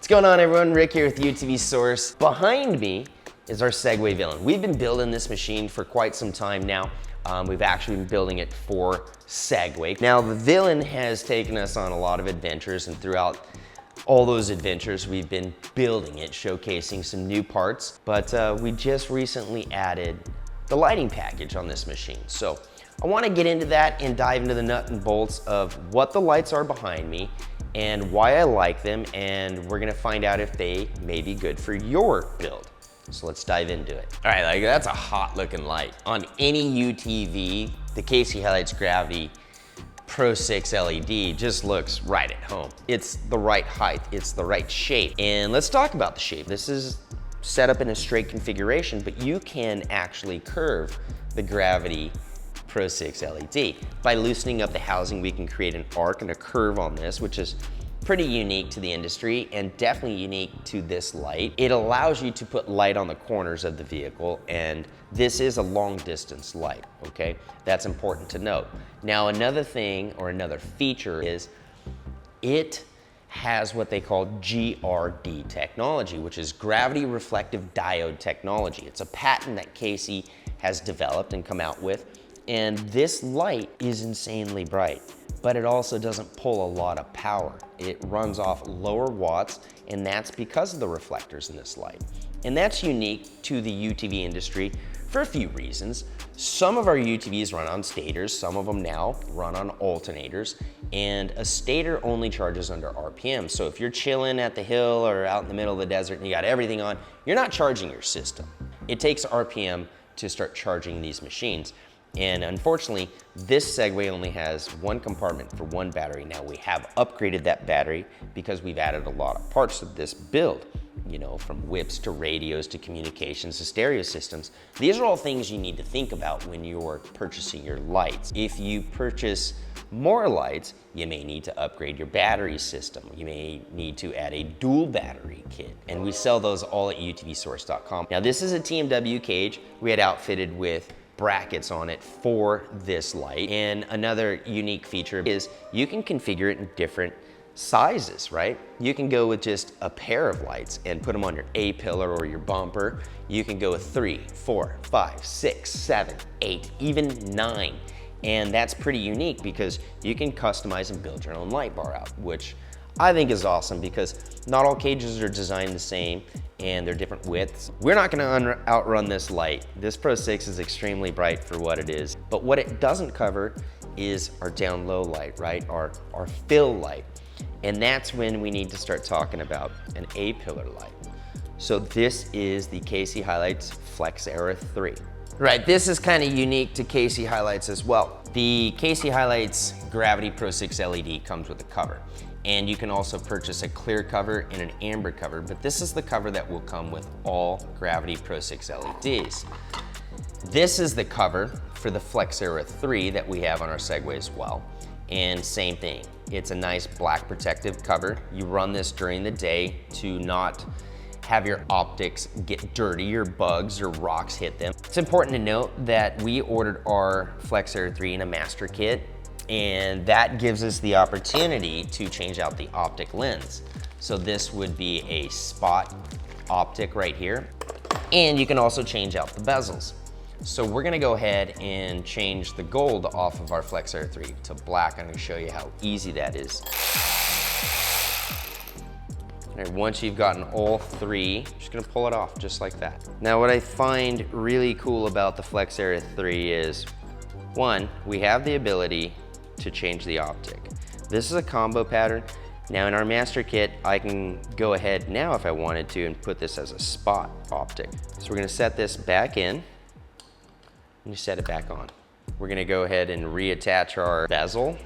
What's going on, everyone? Rick here with UTV Source. Behind me is our Segway Villain. We've been building this machine for quite some time now. We've actually been building it for Segway. Now, the Villain has taken us on a lot of adventures, and throughout all those adventures, we've been building it, showcasing some new parts, but we just recently added the lighting package on this machine. So I want to get into that and dive into the nut and bolts of what the lights are behind me and why I like them, and we're gonna find out if they may be good for your build. So let's dive into it. All right, like that's a hot looking light. On any UTV, the KC HiLiTES Gravity Pro6 LED just looks right at home. It's the right height, it's the right shape. And let's talk about the shape. This is set up in a straight configuration, but you can actually curve the Gravity Pro6 LED. By loosening up the housing, we can create an arc and a curve on this, which is pretty unique to the industry and definitely unique to this light. It allows you to put light on the corners of the vehicle, and this is a long distance light, okay? That's important to note. Now, another thing or another feature is it has what they call GRD technology, which is gravity reflective diode technology. It's a patent that KC has developed and come out with. And this light is insanely bright, but it also doesn't pull a lot of power. It runs off lower watts, and that's because of the reflectors in this light. And that's unique to the UTV industry for a few reasons. Some of our UTVs run on stators, some of them now run on alternators, and a stator only charges under RPM. So if you're chilling at the hill or out in the middle of the desert and you got everything on, you're not charging your system. It takes RPM to start charging these machines. And unfortunately, this Segway only has one compartment for one battery. Now, we have upgraded that battery because we've added a lot of parts to this build, you know, from whips to radios to communications to stereo systems. These are all things you need to think about when you're purchasing your lights. If you purchase more lights, you may need to upgrade your battery system. You may need to add a dual battery kit, and we sell those all at utvsource.com. Now, this is a TMW cage we had outfitted with brackets on it for this light. And another unique feature is you can configure it in different sizes, right? You can go with just a pair of lights and put them on your A-pillar or your bumper. You can go with 3, 4, 5, 6, 7, 8, even 9. And that's pretty unique because you can customize and build your own light bar out, which I think is awesome because not all cages are designed the same and they're different widths. We're not gonna outrun this light. This Pro6 is extremely bright for what it is, but what it doesn't cover is our down low light, right? Our fill light. And that's when we need to start talking about an A-pillar light. So this is the KC HiLiTES Flex Era 3. Right, this is kind of unique to KC HiLiTES as well. The KC HiLiTES Gravity Pro6 LED comes with a cover. And you can also purchase a clear cover and an amber cover, but this is the cover that will come with all Gravity Pro6 LEDs. This is the cover for the Flex Era 3 that we have on our Segway as well. And same thing, it's a nice black protective cover. You run this during the day to not have your optics get dirty or bugs or rocks hit them. It's important to note that we ordered our Flex Era 3 in a master kit, and that gives us the opportunity to change out the optic lens. So this would be a spot optic right here, and you can also change out the bezels. So we're gonna go ahead and change the gold off of our Flex Era 3 to black. I'm gonna show you how easy that is. All right, once you've gotten all three, you're just gonna pull it off just like that. Now, what I find really cool about the Flex Era 3 is, one, we have the ability to change the optic. This is a combo pattern. Now in our master kit, I can go ahead now if I wanted to and put this as a spot optic. So we're gonna set this back in and you set it back on. We're gonna go ahead and reattach our bezel.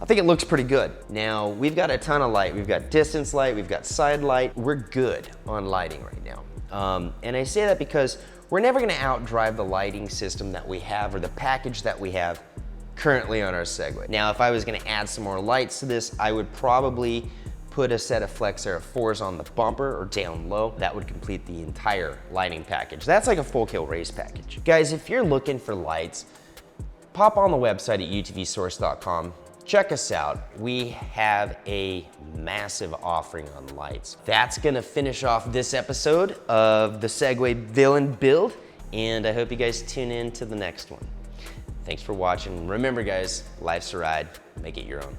I think it looks pretty good. Now, we've got a ton of light. We've got distance light, we've got side light. We're good on lighting right now. And I say that because we're never gonna outdrive the lighting system that we have or the package that we have currently on our Segway. Now, if I was gonna add some more lights to this, I would probably put a set of Flex Era 4s on the bumper or down low. That would complete the entire lighting package. That's like a full kill race package. Guys, if you're looking for lights, pop on the website at utvsource.com. check us out. We have a massive offering on lights. That's gonna finish off this episode of the Segway Villain build, and I hope you guys tune in to the next one. Thanks for watching. Remember guys, life's a ride, make it your own.